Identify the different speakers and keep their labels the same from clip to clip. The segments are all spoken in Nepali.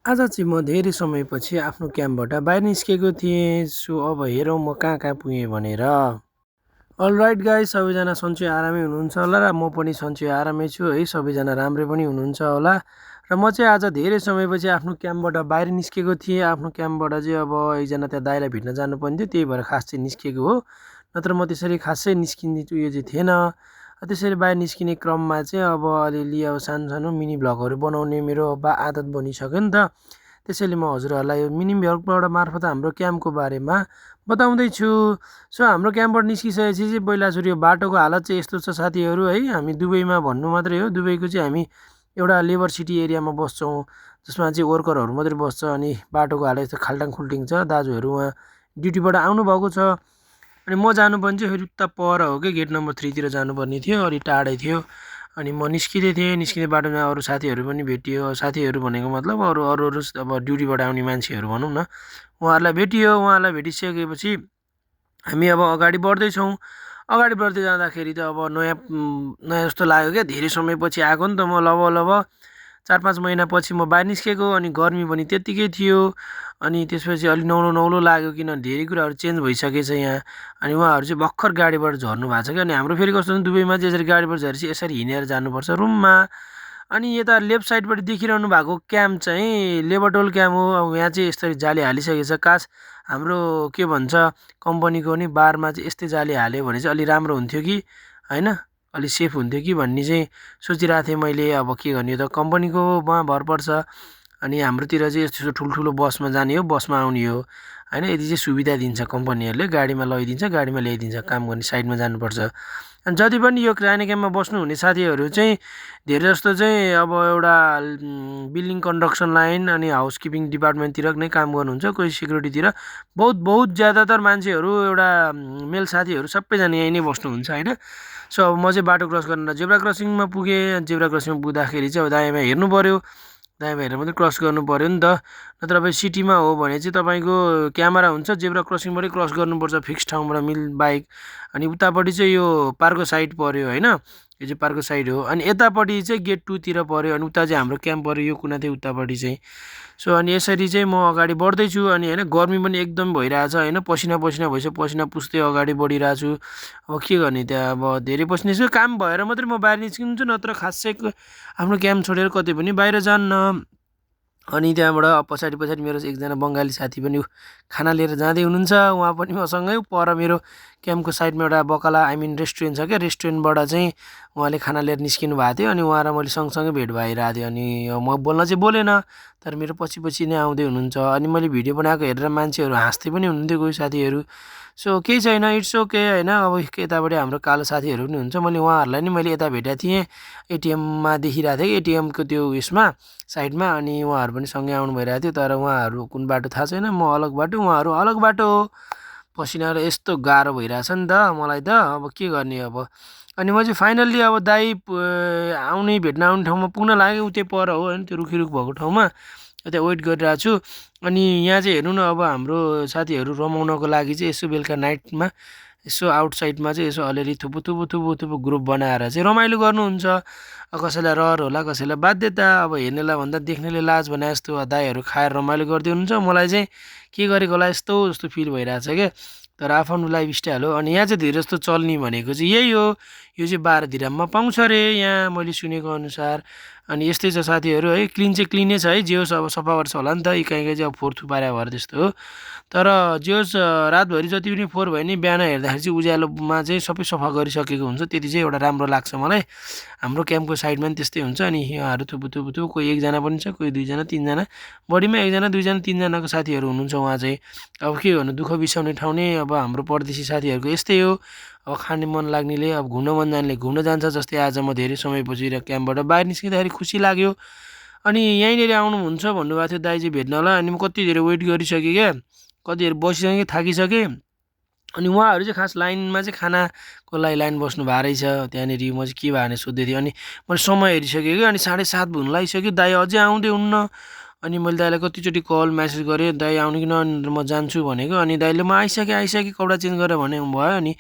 Speaker 1: आज चाहिँ म धेरै समयपछि आफ्नो क्याम्पबाट बाहिर निस्केको थिएँ। सो अब हेरौँ म कहाँ कहाँ पुगेँ भनेर। अलराइट गाइस, सबैजना सन्चै आरामै हुनुहुन्छ होला र म पनि सन्चै आरामै छु है। सबैजना राम्रै पनि हुनुहुन्छ होला। र म चाहिँ आज धेरै समयपछि आफ्नो क्याम्पबाट बाहिर निस्केको थिएँ। आफ्नो क्याम्पबाट चाहिँ अब एकजना त्यहाँ दाइलाई भेट्न जानुपर्ने थियो, त्यही भएर खास चाहिँ निस्केको हो। नत्र म त्यसरी खासै निस्किने उयो चाहिँ थिएन। त्यसरी बाहिर निस्किने क्रममा चाहिँ अब अलिअलि अब सानो सानो मिनी भ्लगहरू बनाउने मेरो आदत बनिसक्यो नि त। त्यसैले म हजुरहरूलाई यो मिनी भ्लगबाट मार्फत हाम्रो क्याम्पको बारेमा बताउँदैछु। सो हाम्रो क्याम्पबाट निस्किसकेपछि चाहिँ पहिला सुरु यो बाटोको हालत चाहिँ यस्तो छ साथीहरू है। हामी दुबईमा भन्नु मात्रै हो, दुबईको चाहिँ हामी एउटा लेबर सिटी एरियामा बस्छौँ, जसमा चाहिँ वर्करहरू मात्रै बस्छ। अनि बाटोको हालत यस्तो खाल्टाङ खुल्टिङ छ। दाजुहरू उहाँ ड्युटीबाट आउनुभएको छ। अनि म जानुपर्ने चाहिँ फेरि उता पर हो कि गेट नम्बर 3 तिर जानुपर्ने थियो, अलि टाढै थियो। अनि म निस्किँदै थिएँ। निस्किँदै बाटोमा अरू साथीहरू पनि भेटियो। साथीहरू भनेको मतलब अरू अरू अरू अब ड्युटीबाट आउने मान्छेहरू भनौँ न, उहाँहरूलाई भेटियो। उहाँहरूलाई भेटिसकेपछि हामी अब अगाडि बढ्दैछौँ। अगाडि बढ्दै जाँदाखेरि त अब नयाँ नयाँ जस्तो लाग्यो क्या, धेरै समयपछि आएको नि त म। लब 4-5 महिनापछि म बाहिर निस्केको। अनि गर्मी पनि त्यत्तिकै थियो। अनि त्यसपछि अलिक नौलो नौलो लाग्यो, किनभने धेरै कुराहरू चेन्ज भइसकेछ यहाँ। अनि उहाँहरू चाहिँ भर्खर गाडीबाट झर्नु भएको छ क्या। अनि हाम्रो फेरि कस्तो हुन्छ, दुबईमा चाहिँ यसरी गाडीबाट झरेपछि यसरी हिँडेर जानुपर्छ रुममा। अनि यता लेफ्ट साइडबाट देखिरहनु भएको क्याम्प चाहिँ लेबरटोल क्याम्प हो। अब यहाँ चाहिँ यसरी जाली हालिसकेको छ। कास हाम्रो के भन्छ कम्पनीको नि बारमा चाहिँ यस्तै जाली हाल्यो भने चाहिँ अलि राम्रो हुन्थ्यो कि होइन, अलि सेफ हुन्थ्यो कि भन्ने चाहिँ सोचिरहेको थिएँ मैले। अब के गर्ने, त कम्पनीकोमा भर पर्छ। अनि हाम्रोतिर चाहिँ यस्तो ठुल्ठुलो बसमा जाने हो, बसमा आउने हो होइन। यति चाहिँ सुविधा दिन्छ कम्पनीहरूले, गाडीमा लैदिन्छ, गाडीमा ल्याइदिन्छ, काम गर्ने साइडमा जानुपर्छ। अनि जति पनि यो क्राइने क्याम्पमा बस्नुहुने साथीहरू चाहिँ धेरै जस्तो चाहिँ अब एउटा बिल्डिङ कन्स्ट्रक्सन लाइन अनि हाउसकिपिङ डिपार्टमेन्टतिर नै काम गर्नुहुन्छ, कोही सिक्युरिटीतिर। बहुत ज्यादातर मान्छेहरू एउटा मेल साथीहरू सबैजना यहीँ नै बस्नुहुन्छ होइन। सो अब म चाहिँ बाटो क्रस गरेर जेब्रा क्रसिङमा पुगेँ। जेब्रा क्रसिङमा पुग्दाखेरि चाहिँ अब दायाँमा हेर्नु पऱ्यो, दायाँमा हेरेर मात्रै क्रस गर्नु पऱ्यो नि त। नत्र अब सिटीमा हो भने चाहिँ तपाईँको क्यामेरा हुन्छ, जेब्रा क्रसिङबाटै क्रस गर्नुपर्छ फिक्स ठाउँबाट बाइक। अनि उतापट्टि चाहिँ यो पार्कको साइड पऱ्यो होइन, यो चाहिँ पार्कको साइड हो। अनि यतापट्टि चाहिँ गेट 2 तिर पऱ्यो। अनि उता चाहिँ हाम्रो क्याम्प पऱ्यो, यो कुना थियो उतापट्टि चाहिँ। सो अनि यसरी चाहिँ म अगाडि बढ्दैछु। अनि होइन गर्मी पनि एकदम भइरहेछ होइन, पसिना भइसक्यो, पसिना पुस्दै अगाडि बढिरहेको छु। अब के गर्ने, त्यहाँ अब धेरै पसिना काम भएर मात्रै म बाहिर निस्किन्छु, नत्र खासै आफ्नो क्याम्प छोडेर कतै पनि बाहिर जान्न। अनि त्यहाँबाट पछाडि मेरो एकजना बङ्गाली साथी पनि खाना लिएर जाँदै हुनुहुन्छ। उहाँ पनि मसँगै पर मेरो क्याम्पको साइडमा एउटा बकाला रेस्टुरेन्ट छ क्या, रेस्टुरेन्टबाट चाहिँ उहाँले खाना लिएर निस्किनु भएको थियो। अनि उहाँ र मैले सँगसँगै भेट भइरहेको थियो। अनि म बोल्न चाहिँ बोलेन, तर मेरो पछि नै आउँदै हुनुहुन्छ। अनि मैले भिडियो बनाएको हेरेर मान्छेहरू हाँस्दै पनि हुनुहुन्थ्यो कोही साथीहरू। सो केही छैन, इट्स ओके होइन। अब यतापट्टि हाम्रो कालो साथीहरू पनि हुन्छ। उहाँहरूलाई नि मैले यता भेटेको थिएँ, एटिएममा देखिरहेको थिएँ, एटिएमको त्यो उयसमा साइडमा। अनि उहाँहरू पनि सँगै आउनु भइरहेको थियो, तर उहाँहरू कुन बाटो थाहा छैन, म अलग बाटो, उहाँहरू अलग बाटो हो। पसिना र यस्तो गाह्रो भइरहेछ नि त मलाई त, अब के गर्ने अब। अनि म चाहिँ फाइनल्ली अब दाइ भेट्न आउने ठाउँमा पुग्न लाग्यो, उतै पर हो होइन, त्यो रुख भएको ठाउँमा त्यहाँ वेट गरिरहेको छु। अनि यहाँ चाहिँ हेर्नु न, अब हाम्रो साथीहरू रमाउनको लागि चाहिँ यसो बेलुका नाइटमा यसो आउटसाइडमा चाहिँ यसो अलिअलि थुप्रो ग्रुप बनाएर चाहिँ रमाइलो गर्नुहुन्छ। कसैलाई रहर होला, कसैलाई बाध्यता। अब हेर्नेलाई भन्दा देख्नेले लाज भने जस्तो दाइहरू खाएर रमाइलो गर्दै हुनुहुन्छ। मलाई चाहिँ के गरेको होला यस्तो जस्तो फिल भइरहेछ क्या, तर आफ्नो लाइफस्टाइल हो। अनि यहाँ चाहिँ धेरै जस्तो चल्ने भनेको चाहिँ यही हो। यो चाहिँ 12 दिराममा पाउँछ अरे यहाँ, मैले सुनेको अनुसार। अनि यस्तै छ साथीहरू है, क्लिन चाहिँ क्लिनै छ है, जे होस् अब सफा गर्छ होला नि त, कहीँ चाहिँ अब फोहोर थुपारे भएर त्यस्तो हो। तर जे होस् रातभरि जति पनि फोहोर भयो नि, बिहान हेर्दाखेरि चाहिँ उज्यालोमा चाहिँ सबै सफा गरिसकेको हुन्छ, त्यति चाहिँ एउटा राम्रो लाग्छ मलाई। हाम्रो क्याम्पको साइडमा पनि त्यस्तै हुन्छ। अनि यहाँहरू थुप्रो कोही एकजना पनि छ, कोही 2जना 3जना, बढीमा 1जना 2जना 3जनाको साथीहरू हुनुहुन्छ उहाँ चाहिँ। अब के गर्नु, दुःख बिसाउने ठाउँ नै अब हाम्रो परदेशी साथीहरूको यस्तै हो। अब खाने मन लाग्नेले, अब घुम्न मन जानेले घुम्न जान्छ। जस्तै आज म धेरै समयपछि क्याम्पबाट बाहिर निस्किँदाखेरि खुसी लाग्यो। अनि यहीँनिर आउनुहुन्छ भन्नुभएको थियो दाइ चाहिँ भेट्नलाई। अनि म कति धेरै वेट गरिसकेँ क्या, कति धेरै बसिसकेँ, थाकिसकेँ। अनि उहाँहरू चाहिँ खास लाइनमा चाहिँ खानाको लागि लाइन बस्नु भएको रहेछ त्यहाँनिर। म चाहिँ के भयो भने सोध्दै थिएँ। अनि मैले समय हेरिसकेँ कि, अनि 7:30 हुन लागिसक्यो, दाइ अझै आउँदै हुन्न। अनि मैले दाइलाई कतिचोटि कल मेसेज गरेँ, दाइ आउनु कि नआउनु म जान्छु भनेको। अनि दाइले म आइसकेँ कपडा चेन्ज गरेर भने भयो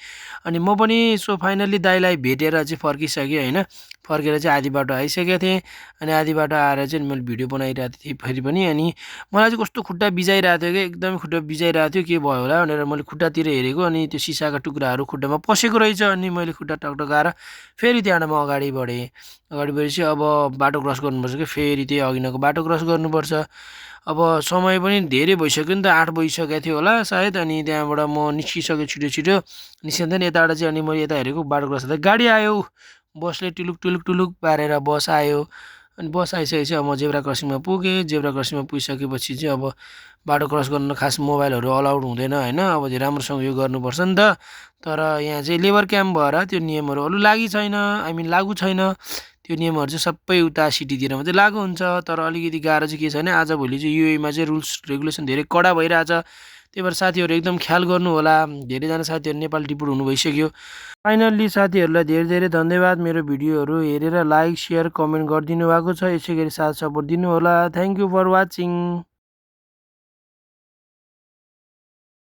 Speaker 1: अनि म पनि सो फाइनल्ली दाइलाई भेटेर चाहिँ फर्किसकेँ होइन। फर्केर चाहिँ आधी बाटो आइसकेको थिएँ। अनि आधी बाटो आएर चाहिँ मैले भिडियो बनाइरहेको थिएँ फेरि पनि। अनि मलाई चाहिँ कस्तो खुट्टा बिजाइरहेको थियो कि एकदमै खुट्टा बिजाइरहेको थियो, के भयो होला भनेर मैले खुट्टातिर हेरेको। अनि त्यो सिसाका टुक्राहरू खुट्टामा पसेको रहेछ। अनि मैले खुट्टा टकटकाएर फेरि त्यहाँबाट म अगाडि बढेँ। अगाडि बढेपछि अब बाटो क्रस गर्नुपर्छ कि फेरि त्यही अघिनको बाटो क्रस गर्नुपर्छ। अब समय पनि धेरै भइसक्यो नि त, 8 बजिसकेको थियो होला सायद। अनि त्यहाँबाट म निस्किसकेँ छिटो निस्किँदा नि यताबाट चाहिँ। अनि मैले यता हेरेको बाटो क्रस गर्दा गाडी आयो, बसले टुलुक पारेर बस आयो। अनि बस आइसकेपछि अब म जेब्रा क्रसिङमा पुगेँ। जेब्रा क्रसिङमा पुगिसकेपछि चाहिँ अब बाटो क्रस गर्न खास मोबाइलहरू अलाउड हुँदैन होइन। अब त्यो राम्रोसँग यो गर्नुपर्छ नि त। तर यहाँ चाहिँ लेबर क्याम्प भएर त्यो नियमहरू लागु छैन। त्यो नियमहरू चाहिँ सबै उता सिटीतिर मात्रै लागु हुन्छ। तर अलिकति गाह्रो चाहिँ के छ भने आजभोलि चाहिँ युएमा चाहिँ रुल्स रेगुलेसन धेरै कडा भइरहेछ। त्यही भएर साथीहरू एकदम ख्याल गर्नु होला। धेरैजना साथीहरू नेपाल डिपोर्ट हुनु भइसक्यो। फाइनल्ली साथीहरूलाई धेरै धन्यवाद मेरो भिडियोहरू हेरेर लाइक, सेयर, कमेन्ट गरिदिनु भएको छ। यसै गरी साथ सपोर्ट दिनु होला। Thank you for watching.